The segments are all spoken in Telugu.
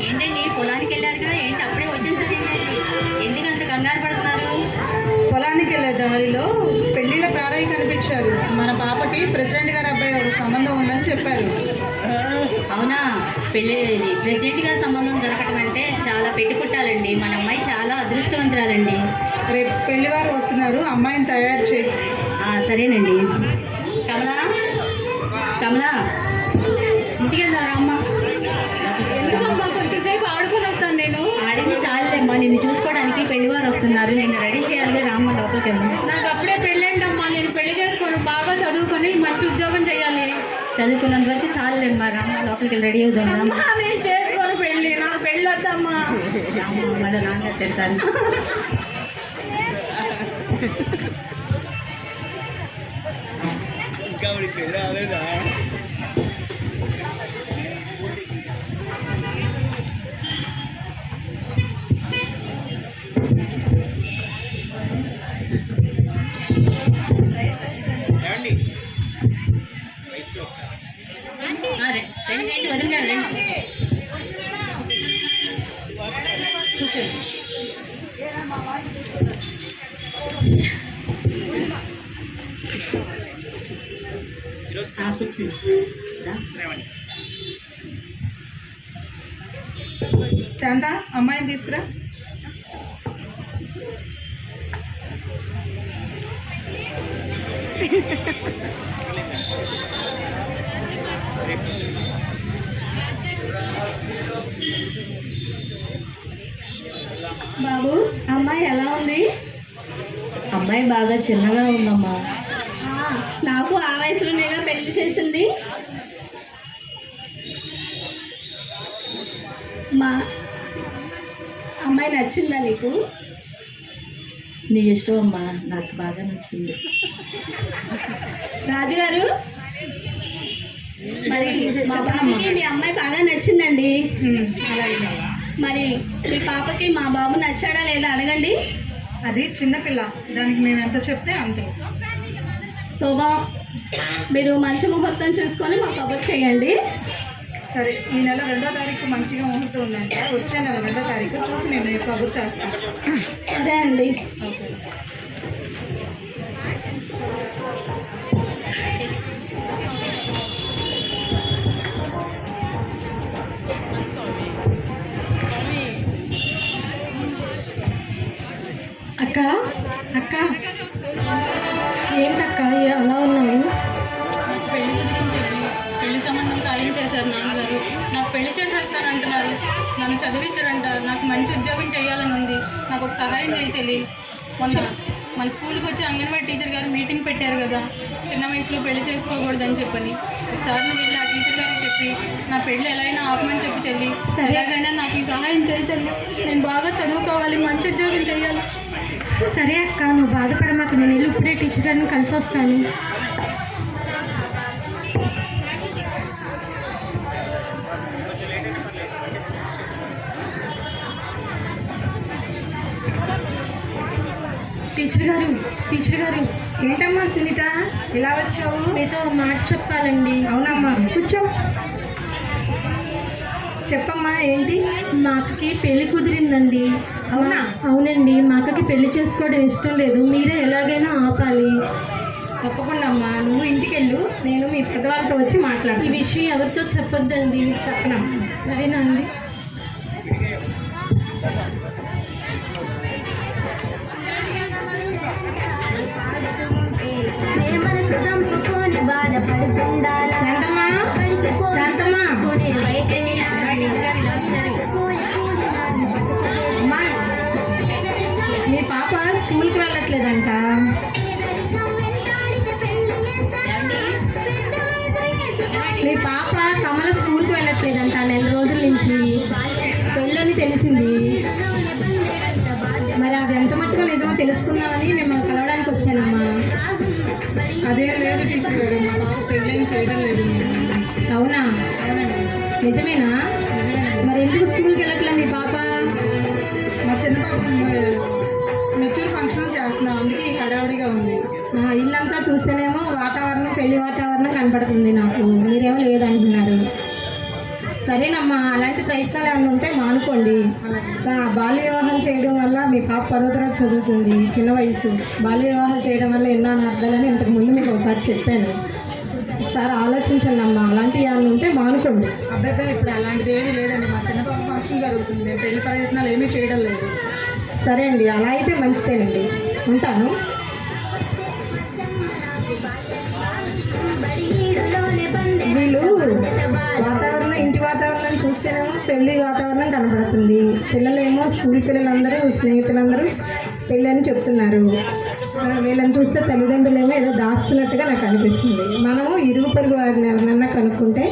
ఏంటండి పొలానికి వెళ్ళారు కదా, ఏంటి అప్పుడే వచ్చేసరికి ఏంటండి, ఎందుకు అంత కంగారు పడుతున్నారు? పొలానికి వెళ్ళే దారిలో పెళ్లిళ్ళ పేరయ్య కనిపించారు. మన పాపకి ప్రెసిడెంట్ గారి అబ్బాయి ఒక సంబంధం ఉందని చెప్పారు. అవునా? ప్రెసిడెంట్ గారి సంబంధం దొరకటం అంటే చాలా పెట్టి పుట్టాలండి. మన అమ్మాయి చాలా అదృష్టవంతురాలండి. రేపు పెళ్లివారు వస్తున్నారు, అమ్మాయిని తయారు చేయి. సరేనండి. కమలా, కమలా, ఇంటికి వెళ్దారా అమ్మ? ఎందుకమ్మా కొంచెంసేపు ఆడుకొని వస్తాను. నేను ఆడింది చాలేమ్మా, నిన్ను చూసుకోవడానికి పెళ్లివారు వస్తున్నారు, నేను రెడీ చేయాలి. రామ్మ లోపలికి వెళ్దాం. నాకు అప్పుడే పెళ్ళంటమ్మా, నేను పెళ్లి చేసుకోను, బాగా చదువుకొని మంచి ఉద్యోగం చేయాలి. చదువుకున్నంత వరకు చాలేమ్మా, రామ్మ లోపలికి వెళ్ళి రెడీ అవుదాం. నేను చేసుకోను పెళ్ళి, నాకు పెళ్ళి వద్దమ్మా. మళ్ళీ నాన్న తిడతాను. రండి వదిలినారు, రండి కూర్చోండి. శాంత, అమ్మాయిని తీసుకురా. బాబు, అమ్మాయి ఎలా ఉంది? అమ్మాయి బాగా చిన్నగా ఉందమ్మా. నాకు ఆ వయసులోనేగా పెళ్లి చేసింది. మా అమ్మాయి నచ్చిందా నీకు? నీ ఇష్టం అమ్మా, నాకు బాగా నచ్చింది. రాజుగారు, మరి మా బాబుకి మీ అమ్మాయి బాగా నచ్చిందండి. మరి మీ పాపకి మా బాబు నచ్చాడా లేదా అడగండి. అది చిన్నపిల్ల, దానికి మేము ఎంత చెప్తే అంతే. శోభా, మీరు మంచి ముహూర్తం చూసుకొని మాకు కబుర్ చేయండి. సరే, ఈ నెల 2వ తారీఖు మంచిగా ముహూర్తం ఉందంట. వచ్చే నెల 2వ తారీఖు చూసి మేము మీకు కబుర్ చేస్తాం. అదే అండి. ఓకే. అక్క, అక్క, ఏంటక్క అలా ఉన్నావు? నాకు పెళ్లి కుదిరించండి. పెళ్లి సంబంధం ఖాయం చేశారు నాన్నగారు. నాకు పెళ్లి చేసేస్తానంటున్నారు. నన్ను చదివించారంట. నాకు మంచి ఉద్యోగం చేయాలని ఉంది. నాకు ఒక సహాయం చేయాలి. మొన్న మన స్కూల్కి వచ్చి అంగన్వాడీ టీచర్ గారు మీటింగ్ పెట్టారు కదా, చిన్న వయసులో పెళ్లి చేసుకోకూడదని చెప్పని. ఒకసారి నువ్వు వెళ్ళి ఆ టీచర్ గారికి చెప్పి నా పెళ్ళి ఎలా అయినా ఆపమని చెప్పి చెల్లి. ఎలాగైనా నాకు ఈ సహాయం చేయాలి. నేను బాగా చదువుకోవాలి, మంచి ఉద్యోగం చేయాలి. సరే అక్క, నువ్వు బాధపడమాకు. నేను వెళ్ళి ఇప్పుడే టీచర్ గారిని కలిసి వస్తాను. టీచర్ గారు. ఏంటమ్మా సునీత, ఇలా వచ్చావు? మీతో మాట చెప్పాలండి. అవునమ్మా, కూర్చో. చెప్పమ్మా, ఏంటి? మా అక్కకి పెళ్లి కుదిరిందండి. అవునా? అవునండి, మా అక్కకి పెళ్లి చేసుకోవడం ఇష్టం లేదు. మీరే ఎలాగైనా ఆపాలి. తప్పకుండా అమ్మా, నువ్వు ఇంటికి వెళ్ళు, నేను మీ పెద్దవాళ్ళతో వచ్చి మాట్లాడు. ఈ విషయం ఎవరితో చెప్పొద్దండి. చెప్పనమ్మా. సరేనా అండి? శాంతమ్మా, శాంతమ్మా, అమ్మా, మీ పాప స్కూల్కి వెళ్ళట్లేదంట. మీ పాప కమల స్కూల్కి వెళ్ళట్లేదంట 4 రోజుల నుంచి. పెళ్ళని తెలిసింది. మరి అది ఎంత మట్టుగా నిజమో తెలుసుకుందామని మిమ్మల్ని కలవడానికి వచ్చానమ్మా. అదే లేదు టీచర్ గారు, మా పాప పెళ్ళేం చేయడం లేదు. అవునా? నిజమేనా? మరి ఎందుకు స్కూల్కి వెళ్ళట్లే మీ పాప? మా చిన్న పాప మెచ్యూర్ ఫంక్షన్ చేస్తున్నాం, అందుకే హడావుడిగా ఉంది. ఇల్లంతా చూస్తేనేమో వాతావరణం, పెళ్లి వాతావరణం కనపడుతుంది నాకు. మీరేమో లేదంటున్నారు. సరేనమ్మా, అలాంటి ప్రయత్నాలు ఏమైనా ఉంటే మానుకోండి. బాల్య వివాహాలు చేయడం వల్ల మీ పాప 10వ తరగతి చదువుతుంది, చిన్న వయసు. బాల్య వివాహాలు చేయడం వల్ల ఎన్నో అనర్థాలని ఇంతకు ముందు మీకు ఒకసారి చెప్పాను. ఒకసారి ఆలోచించండి అమ్మా, అలాంటివి ఏమైనా ఉంటే మానుకోండి. అబ్బాయి ఇప్పుడు అలాంటిది ఏమీ లేదండి. మా చిన్న పాప ఫంక్షన్ జరుగుతుంది, పెళ్లి ప్రయత్నాలు ఏమీ చేయడం లేదు. సరే అండి, అలా అయితే మంచిదేనండి. ఉంటాను. వీళ్ళు వాతావరణం, ఇంటి వాతావరణం చూస్తేనేమో పెళ్లి వాతావరణం కనబడుతుంది. పిల్లలేమో స్కూల్ పిల్లలందరూ, స్నేహితులందరూ పెళ్ళి అని చెప్తున్నారు. వీళ్ళని చూస్తే తల్లిదండ్రులేమో ఏదో దాస్తున్నట్టుగా నాకు అనిపిస్తుంది. మనము ఇరుగు పొరుగు వారిని ఎవరినన్నా కనుక్కుంటే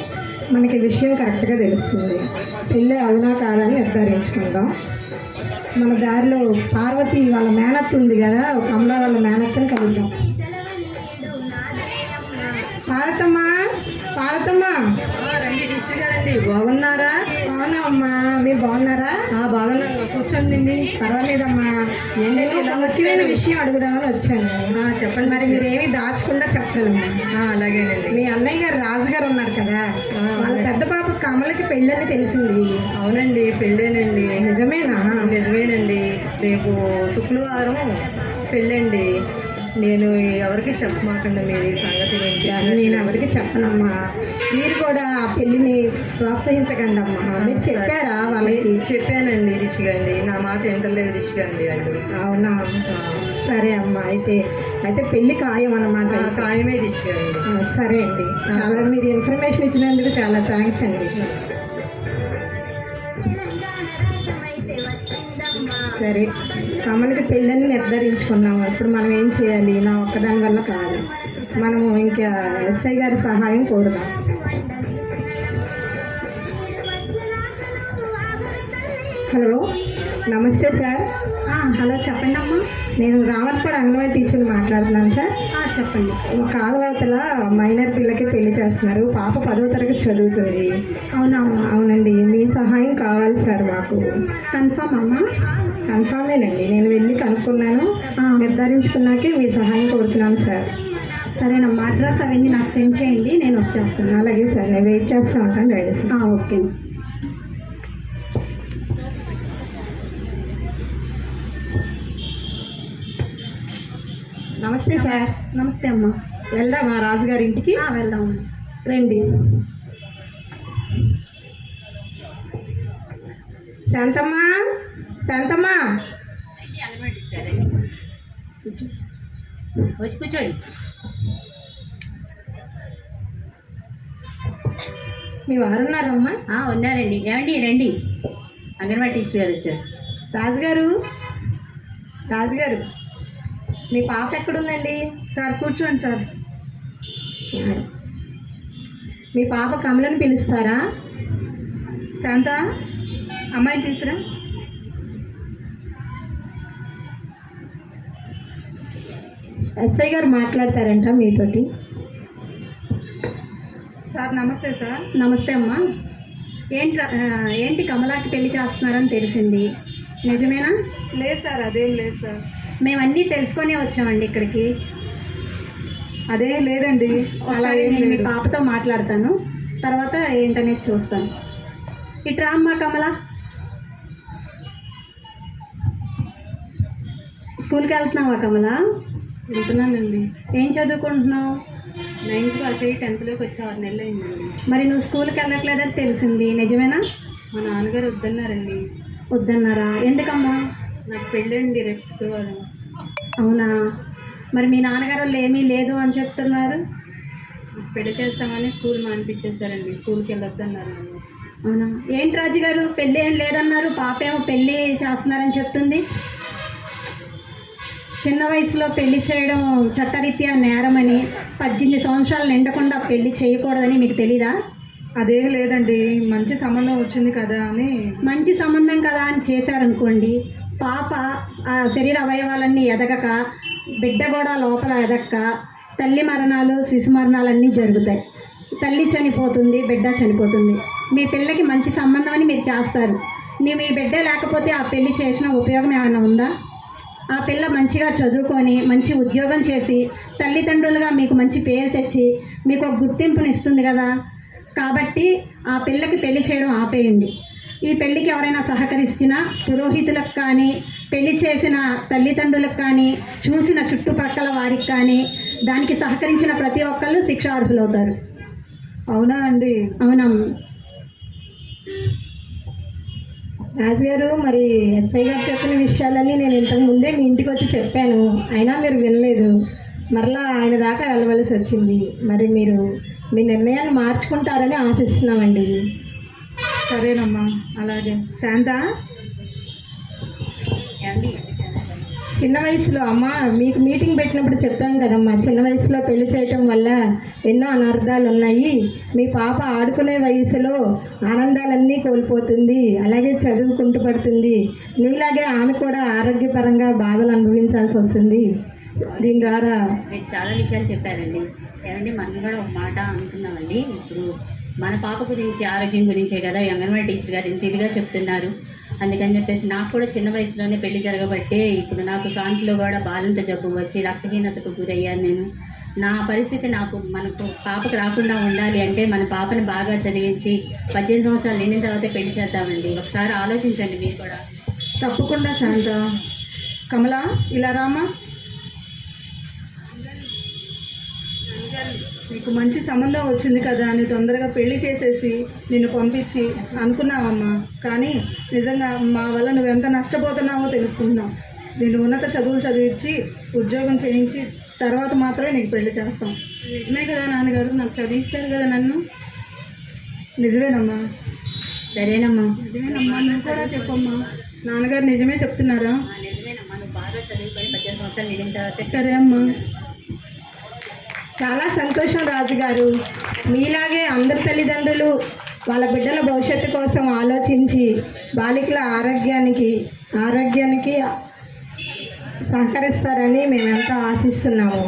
మనకి విషయం కరెక్ట్గా తెలుస్తుంది. పెళ్ళి అవునా కాదని నిర్ధారించుకుందాం. మన దారిలో పార్వతి వాళ్ళ మేనత్త ఉంది కదా, కమలా వాళ్ళ మేనత్తని కలుద్దాం. పార్వతమ్మా, పార్వతమ్మా, రండి రిషి గారండి, బాగున్నారా? బాగున్నామమ్మా, మీరు బాగున్నారా? బాగున్నా, కూర్చోండి. పర్వాలేదమ్మా. నేను ఇలా ముఖ్యమైన విషయం అడుగుదామని వచ్చాను. చెప్పండి. మరి మీరేమీ దాచకుండా చెప్పగలము. అలాగేనండి. మీ అన్నయ్య గారు రాజుగారు ఉన్నారు కదా, వాళ్ళ పెద్ద పాప కమలకి పెళ్ళని తెలిసింది. అవునండి, పెళ్ళేనండి. నిజమేనా? నిజమేనండి. రేపు శుక్రవారం పెళ్ళండి. నేను ఎవరికి చెప్పమాకండి మీరు ఈ సంగతి. నేను ఎవరికి చెప్పనమ్మా. మీరు కూడా ఆ పెళ్ళిని ప్రోత్సహించకండి అమ్మా. మీరు చెప్పారా వాళ్ళకి? చెప్పానండి రిషిగా అండి, నా మాట వింటలేదు రిషిగా అండి అండి. అవునా? సరే అమ్మా, అయితే పెళ్ళి ఖాయం అన్నమాట. ఖాయమే రిషిగా అండి. సరే అండి, చాలా మీరు ఇన్ఫర్మేషన్ ఇచ్చినందుకు చాలా థ్యాంక్స్ అండి. సరే, కమలకి పెళ్ళని నిర్ధారించుకున్నాము. ఇప్పుడు మనం ఏం చేయాలి? నా ఒక్కదాని వల్ల కాదు, మనము ఇంకా ఎస్ఐ గారి సహాయం కోరుదాం. హలో, నమస్తే సార్. హలో, చెప్పండి అమ్మా. నేను రామత్పాడు అంగన్వాడీ టీచర్ని మాట్లాడుతున్నాను సార్. చెప్పండి. కాలువతల మైనర్ పిల్లకి పెళ్లి చేస్తున్నారు. పాప 10వ తరగతి చదువుతుంది. అవునమ్మా. అవునండి, మీ సహాయం కావాలి సార్ మాకు. కన్ఫామ్ అమ్మా? కన్ఫామేనండి. నేను వెళ్ళి కనుక్కున్నాను, నిర్ధారించుకున్నాకే మీ సహాయం కోరుతున్నాను సార్. సరేనమ్మా, అడ్రస్ అవన్నీ నాకు సెండ్ చేయండి, నేను వచ్చేస్తాను. అలాగే సార్, నేను వెయిట్ చేస్తూ ఉంటాను. Ready sir. ఓకే. నమస్తే సార్. నమస్తే అమ్మా. వెళ్దామా రాజుగారి ఇంటికి? వెళ్దాం, రండి. శాంతమ్మా, శాంతమ్మా, వచ్చి కూర్చోండి. మీ వారు ఉన్నారమ్మా? ఉన్నారండి. ఏమండి రండి, అంగన్వాడీ టీచర్ గారు వచ్చారు. రాజుగారు, రాజుగారు, మీ పాప ఎక్కడుందండి? సార్ కూర్చోండి సార్. మీ పాప కమలని పిలుస్తారా? శాంత, అమ్మాయిని తీసుకురా. ఎస్ఐ గారు మాట్లాడతారంట మీతోటి. సార్ నమస్తే సార్. నమస్తే అమ్మా. ఏంటి కమలాకి పెళ్లి చేస్తున్నారని తెలిసింది, నిజమేనా? లేదు సార్, అదేం లేదు సార్. మేమన్నీ తెలుసుకొని వచ్చామండి ఇక్కడికి. అదేం లేదండి. అలా ఏం నేను మీ లేదు. పాపతో మాట్లాడతాను, తర్వాత ఏంటనేది చూస్తాను. ఇట్రా అమ్మా కమల. స్కూల్కి వెళ్తున్నావా కమల? వెళ్తున్నానండి. ఏం చదువుకుంటున్నావు? 9th పాస్ అయ్యి 10th వచ్చి 6 నెలలు అయిందండి. మరి నువ్వు స్కూల్కి వెళ్ళట్లేదని తెలిసింది, నిజమేనా? మా నాన్నగారు వద్దన్నారండి. వద్దన్నారా? ఎందుకమ్మా? నాకు పెళ్ళండి రేపు శుక్రవారం. అవునా? మరి మీ నాన్నగారు వాళ్ళు ఏమీ లేదు అని చెప్తున్నారు. పెళ్లి చేస్తామని స్కూల్ మానిపించేశారండి, స్కూల్కి వెళ్ళొద్దన్నారు. అవునా? ఏంటి రాజు గారు, పెళ్ళి ఏం లేదన్నారు, పాప ఏమో పెళ్ళి చేస్తున్నారని చెప్తుంది. చిన్న వయసులో పెళ్లి చేయడం చట్టరీత్యా నేరమని, 18 సంవత్సరాలు నిండకుండా పెళ్లి చేయకూడదని మీకు తెలీదా? అదేం లేదండి, మంచి సంబంధం వచ్చింది కదా అని. మంచి సంబంధం కదా అని చేశారనుకోండి, పాప ఆ శరీర అవయవాలన్నీ ఎదగక, బిడ్డ కూడా లోపల ఎదగక తల్లి మరణాలు, శిశు మరణాలన్నీ జరుగుతాయి. తల్లి చనిపోతుంది, బిడ్డ చనిపోతుంది. మీ పిల్లకి మంచి సంబంధం అని మీరు చేస్తారు. మీ బిడ్డ లేకపోతే ఆ పెళ్లి చేసిన ఉపయోగం ఏమైనా ఉందా? ఆ పిల్ల మంచిగా చదువుకొని మంచి ఉద్యోగం చేసి తల్లిదండ్రులుగా మీకు మంచి పేరు తెచ్చి మీకు ఒక గుర్తింపుని ఇస్తుంది కదా. కాబట్టి ఆ పిల్లకి పెళ్లి చేయడం ఆపేయండి. ఈ పెళ్లికి ఎవరైనా సహకరించినా పురోహితులకు కానీ, పెళ్లి చేసిన తల్లిదండ్రులకు కానీ, చూసిన చుట్టుపక్కల వారికి కానీ, దానికి సహకరించిన ప్రతి ఒక్కళ్ళు శిక్షార్హులవుతారు. అవునా అండి? అవునమ్మా. రాజుగారు, మరి ఎస్ఐ గారు చెప్పిన విషయాలన్నీ నేను ఇంతకు ముందే మీ ఇంటికి వచ్చి చెప్పాను, అయినా మీరు వినలేదు. మరలా ఆయన దాకా వెళ్ళవలసి వచ్చింది. మరి మీరు మీ నిర్ణయాన్ని మార్చుకుంటారని ఆశిస్తున్నామండి. సరేనమ్మా, అలాగే. శాంత, ఏమండి చిన్న వయసులో అమ్మ మీకు మీటింగ్ పెట్టినప్పుడు చెప్పాం కదమ్మా, చిన్న వయసులో పెళ్లి చేయటం వల్ల ఎన్నో అనర్థాలు ఉన్నాయి. మీ పాప ఆడుకునే వయసులో ఆనందాలన్నీ కోల్పోతుంది, అలాగే చదువు కుంటుపడుతుంది. నీలాగే ఆమె కూడా ఆరోగ్యపరంగా బాధలు అనుభవించాల్సి వస్తుంది. దీని ద్వారా మీరు చాలా విషయాలు చెప్పారండి. ఏమండి మనం కూడా ఒక మాట అనుకున్నామండి. ఇప్పుడు మన పాప గురించి, ఆరోగ్యం గురించే కదా ఈ అంగన్వాడీ టీచర్ గారు ఇంత ఇదిగా చెప్తున్నారు. అందుకని చెప్పేసి నాకు కూడా చిన్న వయసులోనే పెళ్లి జరగబట్టే ఇప్పుడు నాకు కాంతిలో కూడా బాలింత జబ్బు వచ్చి రక్తహీనతకు గురయ్యాను నేను. నా పరిస్థితి మనకు పాపకు రాకుండా ఉండాలి అంటే మన పాపని బాగా చదివించి 18 సంవత్సరాలు నిండిన తర్వాతే పెళ్లి చేద్దామండి. ఒకసారి ఆలోచించండి మీరు కూడా. తప్పకుండా శాంత. కమల, ఇలా రామా. నీకు మంచి సంబంధం వచ్చింది కదా అని తొందరగా పెళ్లి చేసేసి నిన్ను పంపించి అనుకున్నావమ్మా. కానీ నిజంగా మా వల్ల నువ్వెంత నష్టపోతున్నావో తెలుసుకుంటున్నావు. నేను ఉన్నత చదువులు చదివించి ఉద్యోగం చేయించి తర్వాత మాత్రమే నీకు పెళ్లి చేస్తాం. నిజమే కదా నాన్నగారు, నాకు చదివిస్తారు కదా నన్ను. నిజమేనమ్మా. సరేనమ్మా. నిజమేనమ్మా, నువ్వు కూడా చెప్పమ్మా. నాన్నగారు నిజమే చెప్తున్నారా? నిజమేనమ్మా, నువ్వు బాగా చదువుకొని 18 సంవత్సరాలు నిండిన తర్వాతే. సరే అమ్మా. చాలా సంతోషం రాజుగారు. మీలాగే అందరి తల్లిదండ్రులు వాళ్ళ బిడ్డల భవిష్యత్తు కోసం ఆలోచించి బాలికల ఆరోగ్యానికి సహకరిస్తారని మేమెంతో ఆశిస్తున్నాము.